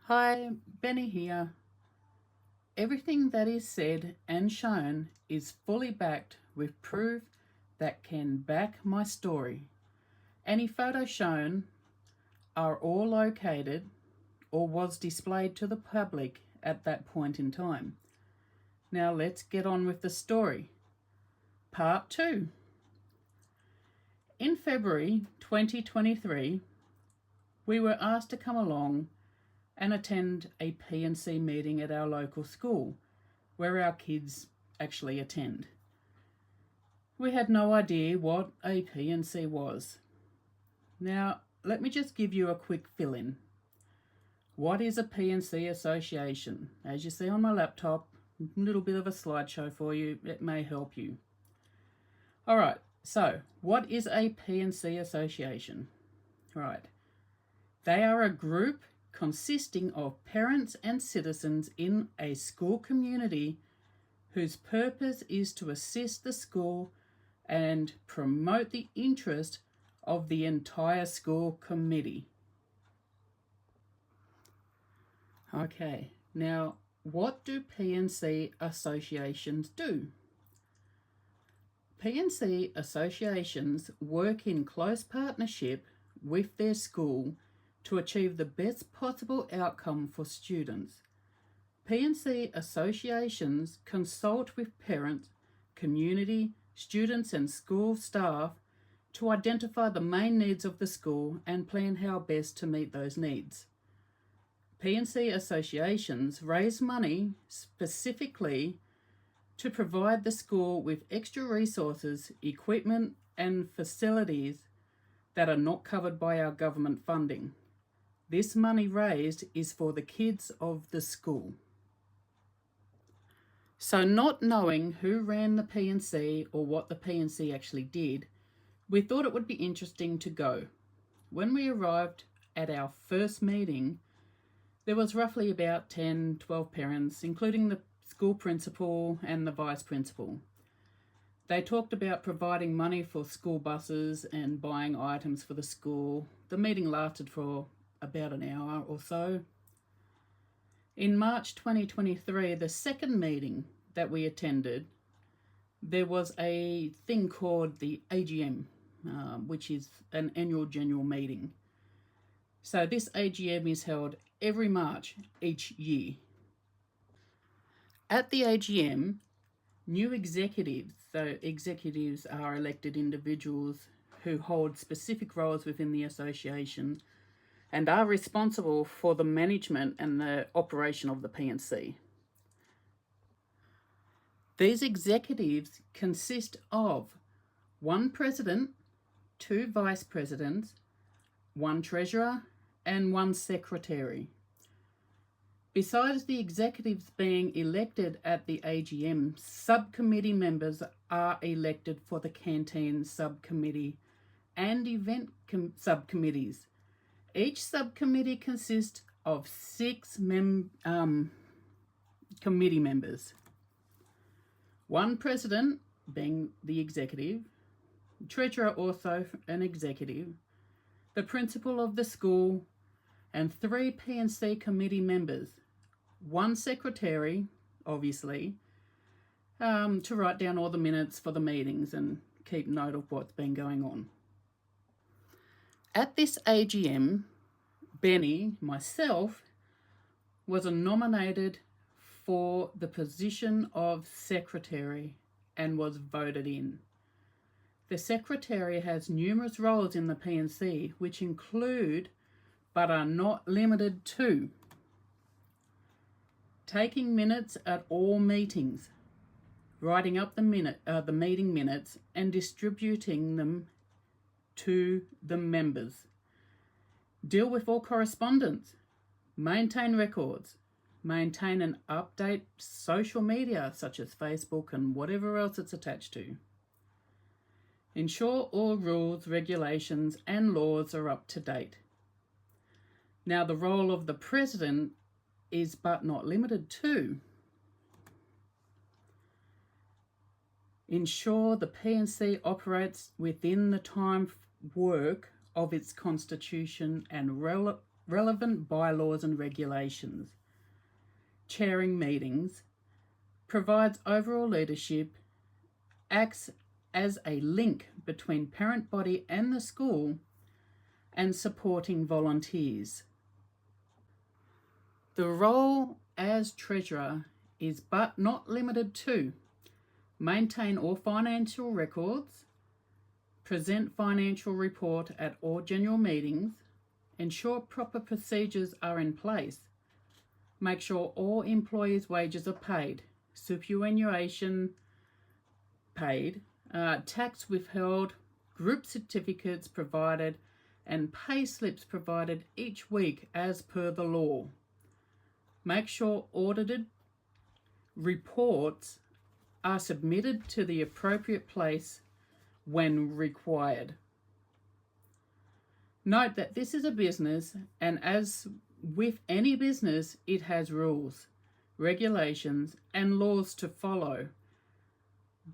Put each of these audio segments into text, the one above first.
Hi, Benny here. Everything that is said and shown is fully backed with proof that can back my story. Any photos shown are all located or was displayed to the public at that point in time. Now let's get on with the story. Part 2. In February 2023, we were asked to come along and attend a P&C meeting at our local school, where our kids actually attend. We had no idea what a P&C was. Now, let me just give you a quick fill-in. What is a P&C association? As you see on my laptop, a little bit of a slideshow for you, it may help you. All right, so what is a P&C association? Right, they are a group consisting of parents and citizens in a school community whose purpose is to assist the school and promote the interest of the entire school committee. Okay, now what do P&C associations do? P&C associations work in close partnership with their school to achieve the best possible outcome for students. P&C associations consult with parents, community, students and school staff to identify the main needs of the school and plan how best to meet those needs. P&C associations raise money specifically to provide the school with extra resources, equipment and facilities that are not covered by our government funding. This money raised is for the kids of the school. So not knowing who ran the P&C or what the P&C actually did, we thought it would be interesting to go. When we arrived at our first meeting, there was roughly about 10-12 parents, including the school principal and the vice principal. They talked about providing money for school buses and buying items for the school. The meeting lasted for about an hour or so. In March 2023, the second meeting that we attended, there was a thing called the AGM, which is an annual general meeting. So this AGM is held every March each year. At the AGM, new executives, so executives are elected individuals who hold specific roles within the association and are responsible for the management and the operation of the P&C. These executives consist of one president, two vice presidents, one treasurer, and one secretary. Besides the executives being elected at the AGM, subcommittee members are elected for the canteen subcommittee and event subcommittees. Each subcommittee consists of 6 committee members. One president, being the executive, treasurer also an executive, the principal of the school, and 3 P&C committee members. One secretary, obviously, to write down all the minutes for the meetings and keep note of what's been going on. At this AGM, Benny, myself, was nominated for the position of secretary and was voted in. The secretary has numerous roles in the P&C, which include, but are not limited to, taking minutes at all meetings, writing up the meeting minutes and distributing them to the members, deal with all correspondence, maintain records, maintain and update social media such as Facebook and whatever else it's attached to, ensure all rules, regulations and laws are up to date. Now the role of the president is but not limited to ensure the P&C operates within the time work of its constitution and relevant bylaws and regulations, chairing meetings, provides overall leadership, acts as a link between parent body and the school, and supporting volunteers. The role as treasurer is but not limited to maintain all financial records, present financial report at all general meetings, ensure proper procedures are in place, make sure all employees' wages are paid, superannuation paid, tax withheld, group certificates provided, and pay slips provided each week as per the law. Make sure audited reports are submitted to the appropriate place when required. Note that this is a business, and as with any business, it has rules, regulations, and laws to follow,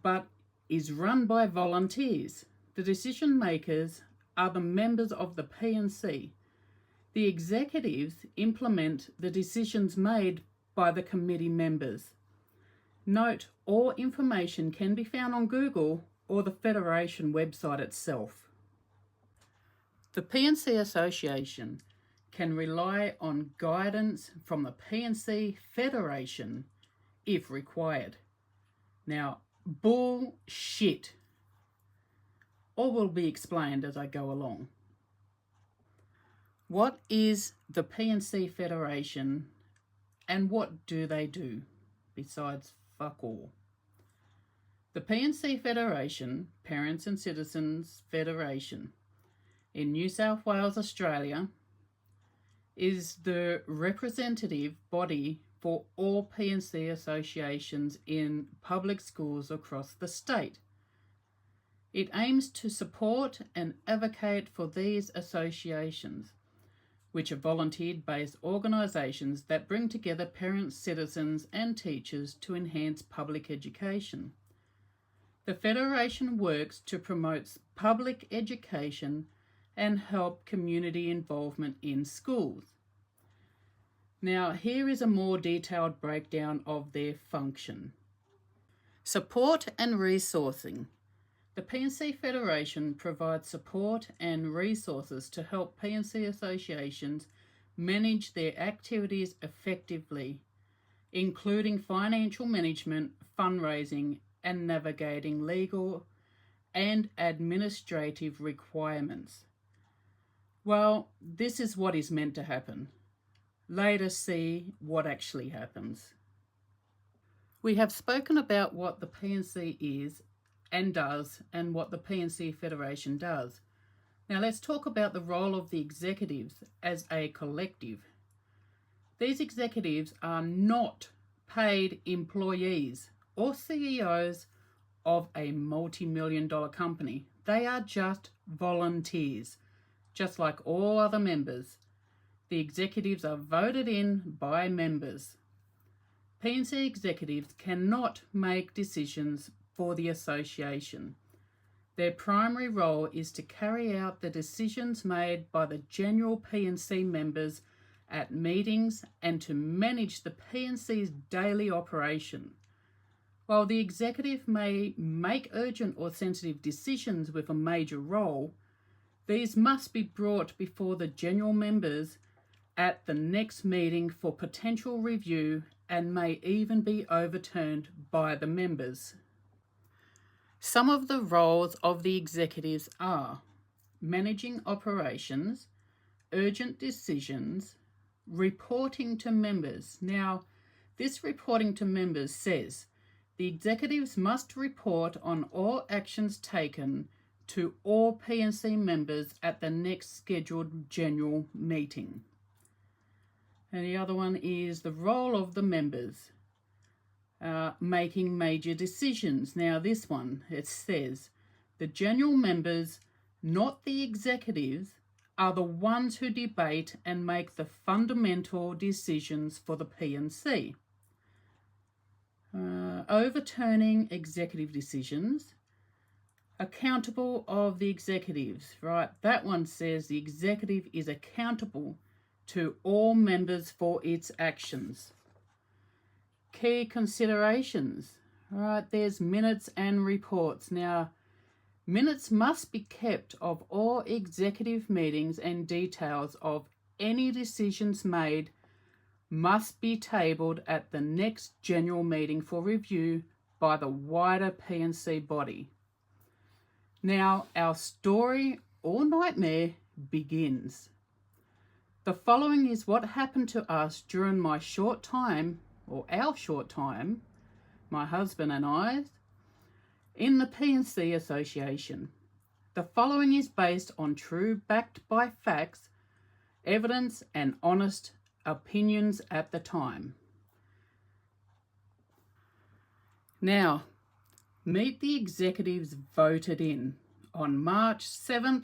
but is run by volunteers. The decision makers are the members of the P&C. The executives implement the decisions made by the committee members. Note, all information can be found on Google or the Federation website itself. The P&C Association can rely on guidance from the P&C Federation if required. Now, bullshit. All will be explained as I go along. What is the P&C Federation and what do they do besides fuck all? The P&C Federation, Parents and Citizens Federation, in New South Wales, Australia, is the representative body for all P&C associations in public schools across the state. It aims to support and advocate for these associations, which are volunteer-based organisations that bring together parents, citizens and teachers to enhance public education. The Federation works to promote public education and help community involvement in schools. Now, here is a more detailed breakdown of their function. Support and resourcing. The P&C Federation provides support and resources to help P&C associations manage their activities effectively, including financial management, fundraising, and navigating legal and administrative requirements. Well, this is what is meant to happen. Later, see what actually happens. We have spoken about what the P&C is and does, and what the P&C Federation does. Now let's talk about the role of the executives as a collective. These executives are not paid employees or CEOs of a multi-million-dollar company. They are just volunteers, just like all other members. The executives are voted in by members. P&C executives cannot make decisions for the association. Their primary role is to carry out the decisions made by the general P&C members at meetings and to manage the P&C's daily operation. While the executive may make urgent or sensitive decisions with a major role, these must be brought before the general members at the next meeting for potential review and may even be overturned by the members. Some of the roles of the executives are managing operations, urgent decisions, reporting to members. Now, this reporting to members says the executives must report on all actions taken to all P&C members at the next scheduled general meeting. And the other one is the role of the members. Making major decisions. Now this one, it says, the general members, not the executives, are the ones who debate and make the fundamental decisions for the P&C. Overturning executive decisions. Accountable of the executives, right? That one says the executive is accountable to all members for its actions. Key considerations. All right, there's minutes and reports. Now, minutes must be kept of all executive meetings, and details of any decisions made must be tabled at the next general meeting for review by the wider P&C body. Now, our story or nightmare begins. The following is what happened to us during my short time, or our short time, my husband and I, in the P&C Association. The following is based on true, backed by facts, evidence, and honest opinions at the time. Now, meet the executives voted in. On March 7th,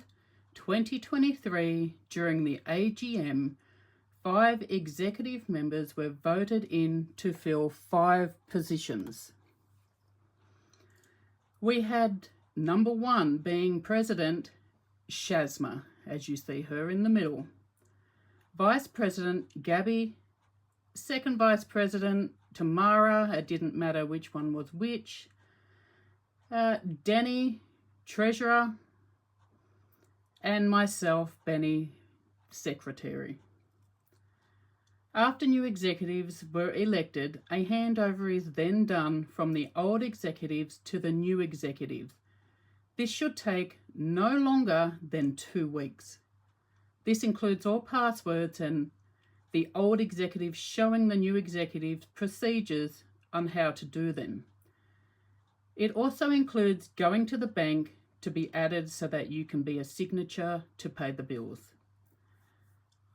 2023, during the AGM, 5 executive members were voted in to fill 5 positions. We had number 1 being President Shazma, as you see her in the middle. Vice President Gabby, second Vice President Tamara, it didn't matter which one was which. Denny, Treasurer, and myself, Benny, Secretary. After new executives were elected, a handover is then done from the old executives to the new executives. This should take no longer than 2 weeks. This includes all passwords and the old executives showing the new executives procedures on how to do them. It also includes going to the bank to be added so that you can be a signature to pay the bills.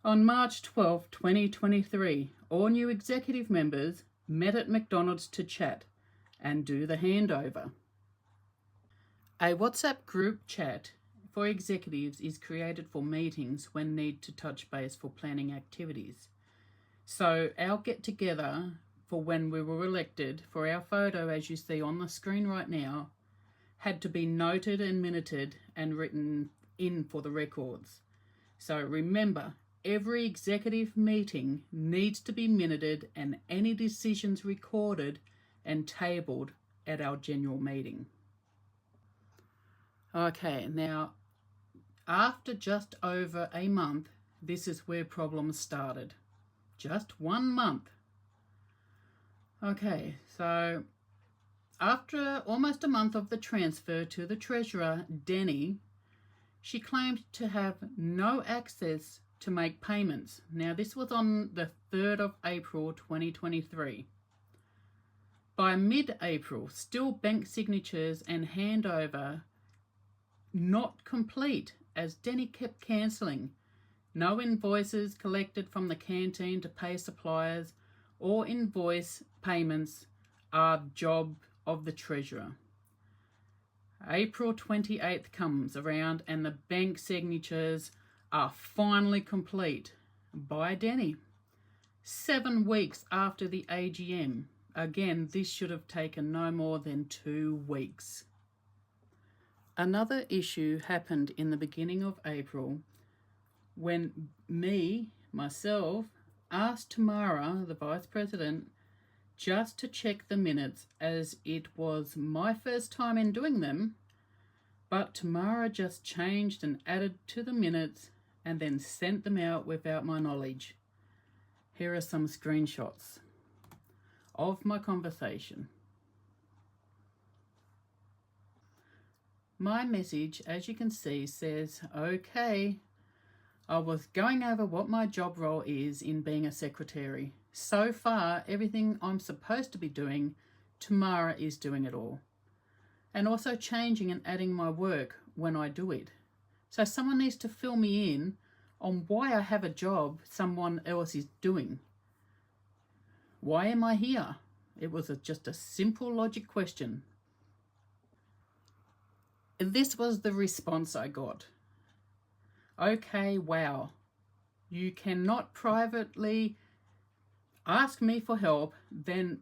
On March 12, 2023, all new executive members met at McDonald's to chat and do the handover. A WhatsApp group chat for executives is created for meetings when need to touch base for planning activities. So our get-together for when we were elected, for our photo as you see on the screen right now, had to be noted and minuted and written in for the records. So remember, every executive meeting needs to be minuted and any decisions recorded and tabled at our general meeting. Okay, now after just over a month, this is where problems started. Just 1 month. Okay, so after almost a month of the transfer to the treasurer, Denny, she claimed to have no access to make payments. Now, this was on the 3rd of April, 2023. By mid-April, still bank signatures and handover not complete, as Denny kept cancelling. No invoices collected from the canteen to pay suppliers or invoice payments are job of the treasurer. April 28th comes around and the bank signatures are finally complete by Denny. 7 weeks after the AGM. Again, this should have taken no more than 2 weeks. Another issue happened in the beginning of April when myself, asked Tamara, the Vice President, just to check the minutes, as it was my first time in doing them, but Tamara just changed and added to the minutes and then sent them out without my knowledge. Here are some screenshots of my conversation. My message, as you can see, says, okay, I was going over what my job role is in being a secretary. So far, everything I'm supposed to be doing, Tamara is doing it all. And also changing and adding my work when I do it. So someone needs to fill me in on why I have a job someone else is doing. Why am I here? It was just a simple logic question. This was the response I got. Okay, wow. You cannot privately ask me for help, then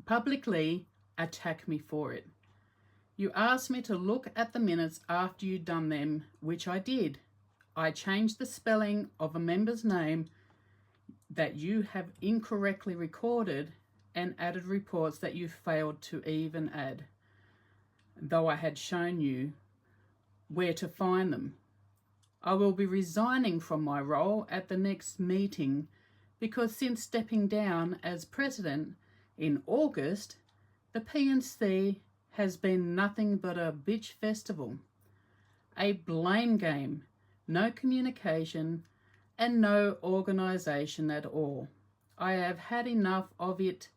publicly attack me for it. You asked me to look at the minutes after you'd done them, which I did. I changed the spelling of a member's name that you have incorrectly recorded and added reports that you failed to even add, though I had shown you where to find them. I will be resigning from my role at the next meeting because since stepping down as president in August, the PNC has been nothing but a bitch festival, a blame game, no communication, and no organisation at all. I have had enough of it,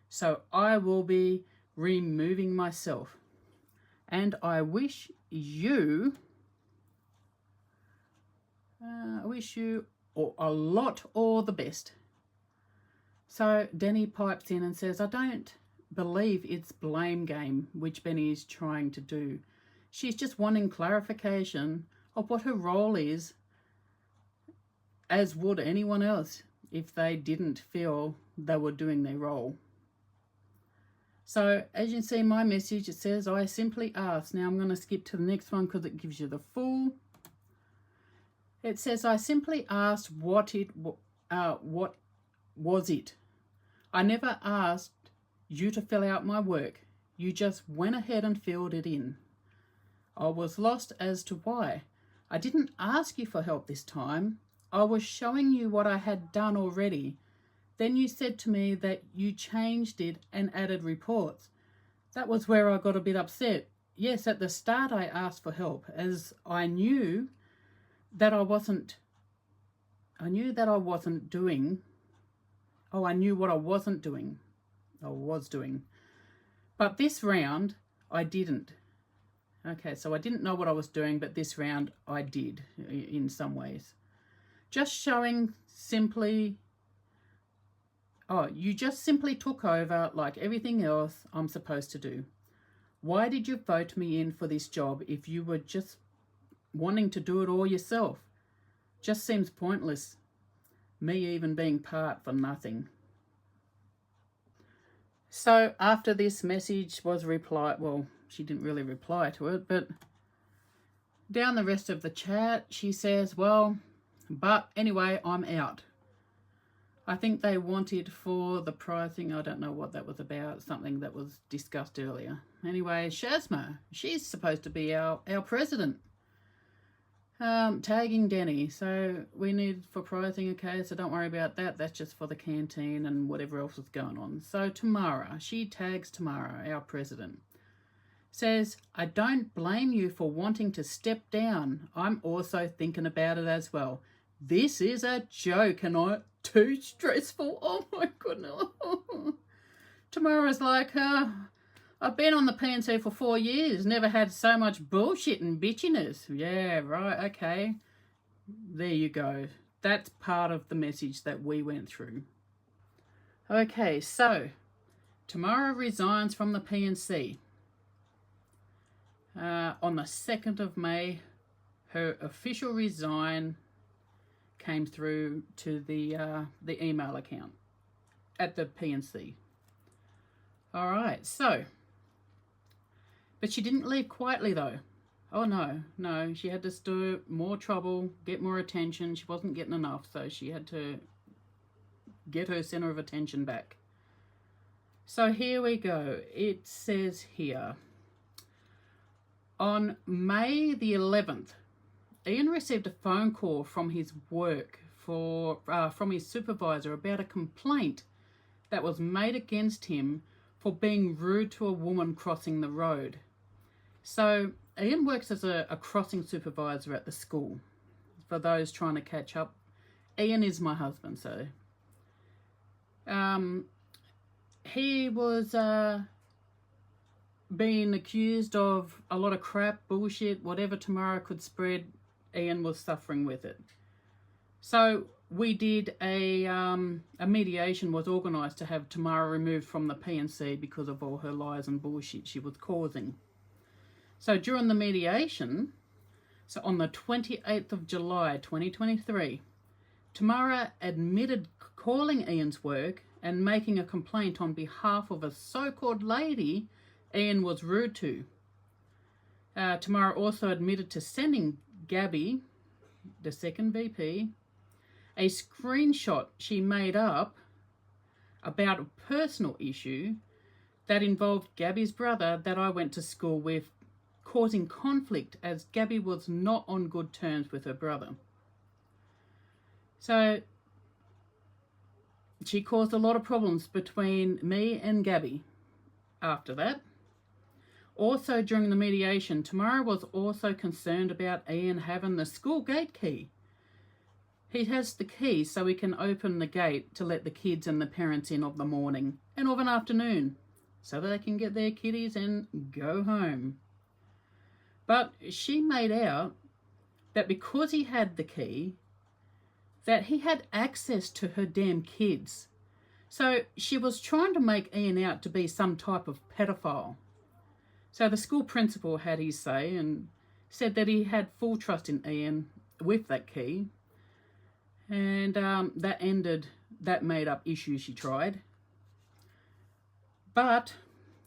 so I will be removing myself. And I wish you a lot all the best. So Denny pipes in and says, I don't believe it's blame game which Benny is trying to do. She's just wanting clarification of what her role is, as would anyone else if they didn't feel they were doing their role. So as you can see in my message, it says, I simply asked. Now I'm going to skip to the next one because it gives you the full. It says, I simply asked what was it. I never asked you to fill out my work. You just went ahead and filled it in. I was lost as to why. I didn't ask you for help this time. I was showing you what I had done already. Then you said to me that you changed it and added reports. That was where I got a bit upset. Yes, at the start I asked for help as I knew that I was doing. But this round, I didn't. Okay, so I didn't know what I was doing, but this round I did in some ways. Just showing simply, you just simply took over like everything else I'm supposed to do. Why did you vote me in for this job if you were just wanting to do it all yourself? Just seems pointless. Me even being part for nothing. So after this message was replied, well, she didn't really reply to it, but down the rest of the chat, she says, well, but anyway, I'm out. I think they wanted for the pricing, I don't know what that was about, something that was discussed earlier. Anyway, Shazma, she's supposed to be our president. Tagging Denny, so we need for pricing, okay, so don't worry about that. That's just for the canteen and whatever else is going on. So Tamara, she tags Tamara, our president. Says, I don't blame you for wanting to step down. I'm also thinking about it as well. This is a joke and I'm too stressful. Oh my goodness. Tamara's like, I've been on the PNC for 4 years, never had so much bullshit and bitchiness. Yeah, right, okay. There you go. That's part of the message that we went through. Okay, so Tamara resigns from the PNC. On the 2nd of May, her official resign came through to the email account at the PNC. All right, so... But she didn't leave quietly, though. Oh, no. She had to stir more trouble, get more attention. She wasn't getting enough, so she had to get her centre of attention back. So here we go. It says here, on May the 11th, Ian received a phone call from his work from his supervisor about a complaint that was made against him for being rude to a woman crossing the road. So Ian works as a crossing supervisor at the school. For those trying to catch up, Ian is my husband, so he was being accused of a lot of crap, bullshit, whatever Tamara could spread, Ian was suffering with it. So we did a mediation was organised to have Tamara removed from the PNC because of all her lies and bullshit she was causing. So during the mediation, so on the 28th of July 2023, Tamara admitted calling Ian's work and making a complaint on behalf of a so-called lady Ian was rude to. Tamara also admitted to sending Gabby the second VP, a screenshot she made up about a personal issue that involved Gabby's brother that I went to school with, causing conflict as Gabby was not on good terms with her brother. So she caused a lot of problems between me and Gabby after that. Also, during the mediation, Tamara was also concerned about Ian having the school gate key. He has the key so he can open the gate to let the kids and the parents in of the morning and of an afternoon so that they can get their kiddies and go home. But she made out that because he had the key, that he had access to her damn kids. So she was trying to make Ian out to be some type of pedophile. So the school principal had his say and said that he had full trust in Ian with that key. And that ended that made up issue she tried. But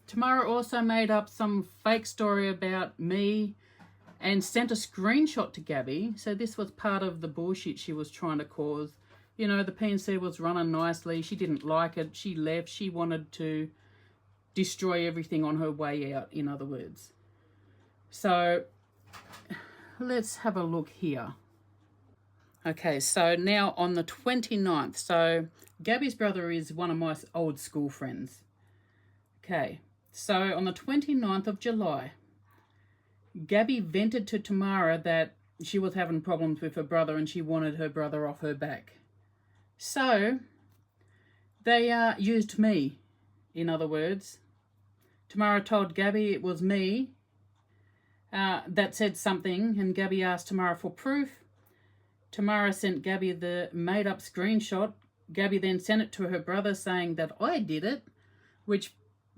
Tamara also made up some fake story about me and sent a screenshot to Gabby. So this was part of the bullshit she was trying to cause. You know, the PNC was running nicely. She didn't like it. She left. She wanted to destroy everything on her way out, in other words. So let's have a look here. Okay, so now on the 29th. So Gabby's brother is one of my old school friends. Okay, so on the 29th of July, Gabby vented to Tamara that she was having problems with her brother and she wanted her brother off her back. So they used me, in other words. Tamara told Gabby it was me that said something, and Gabby asked Tamara for proof. Tamara sent Gabby the made-up screenshot. Gabby then sent it to her brother saying that I did it, which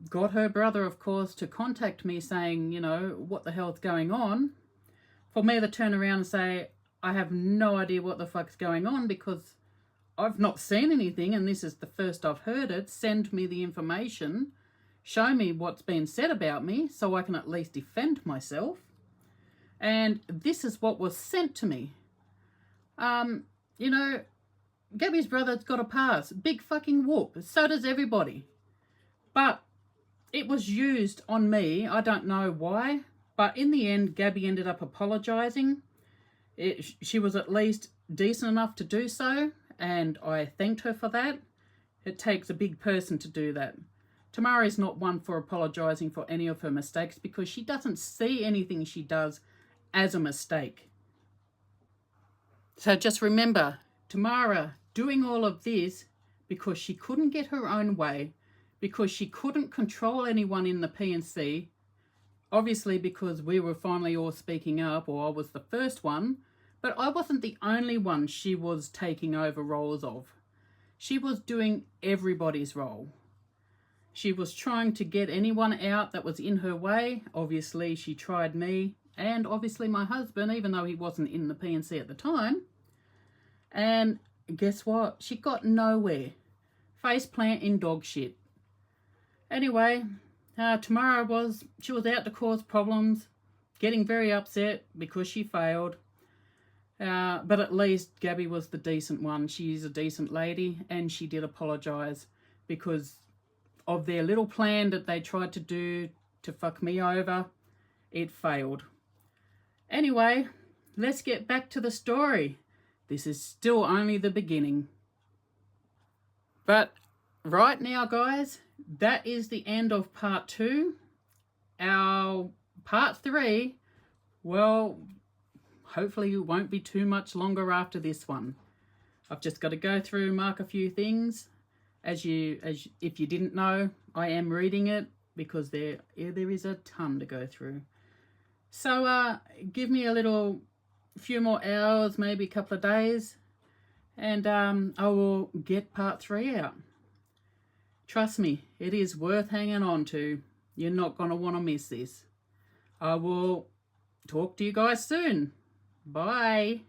got her brother, of course, to contact me saying, you know, what the hell's going on? For me to turn around and say, I have no idea what the fuck's going on because I've not seen anything and this is the first I've heard it. Send me the information. Show me what's been said about me so I can at least defend myself. And this is what was sent to me. You know, Gabby's brother's got a pass. Big fucking whoop. So does everybody. But it was used on me. I don't know why. But in the end, Gabby ended up apologising. She was at least decent enough to do so. And I thanked her for that. It takes a big person to do that. Tamara is not one for apologising for any of her mistakes because she doesn't see anything she does as a mistake. So just remember, Tamara doing all of this because she couldn't get her own way, because she couldn't control anyone in the PNC, obviously because we were finally all speaking up, or I was the first one, but I wasn't the only one she was taking over roles of. She was doing everybody's role. She was trying to get anyone out that was in her way. Obviously, she tried me and obviously my husband, even though he wasn't in the PNC at the time. And guess what? She got nowhere. Face plant in dog shit. Anyway, Tamara was out to cause problems, getting very upset because she failed. But at least Gabby was the decent one. She's a decent lady and she did apologise because of their little plan that they tried to do to fuck me over. It failed. Anyway, let's get back to the story. This is still only the beginning. But right now, guys, that is the end of part 2. Our part 3, well, hopefully it won't be too much longer after this one. I've just got to go through, mark a few things. If you didn't know, I am reading it because there is a ton to go through. So give me a few more hours, maybe a couple of days, and I will get part 3 out. Trust me, it is worth hanging on to. You're not going to want to miss this. I will talk to you guys soon. Bye.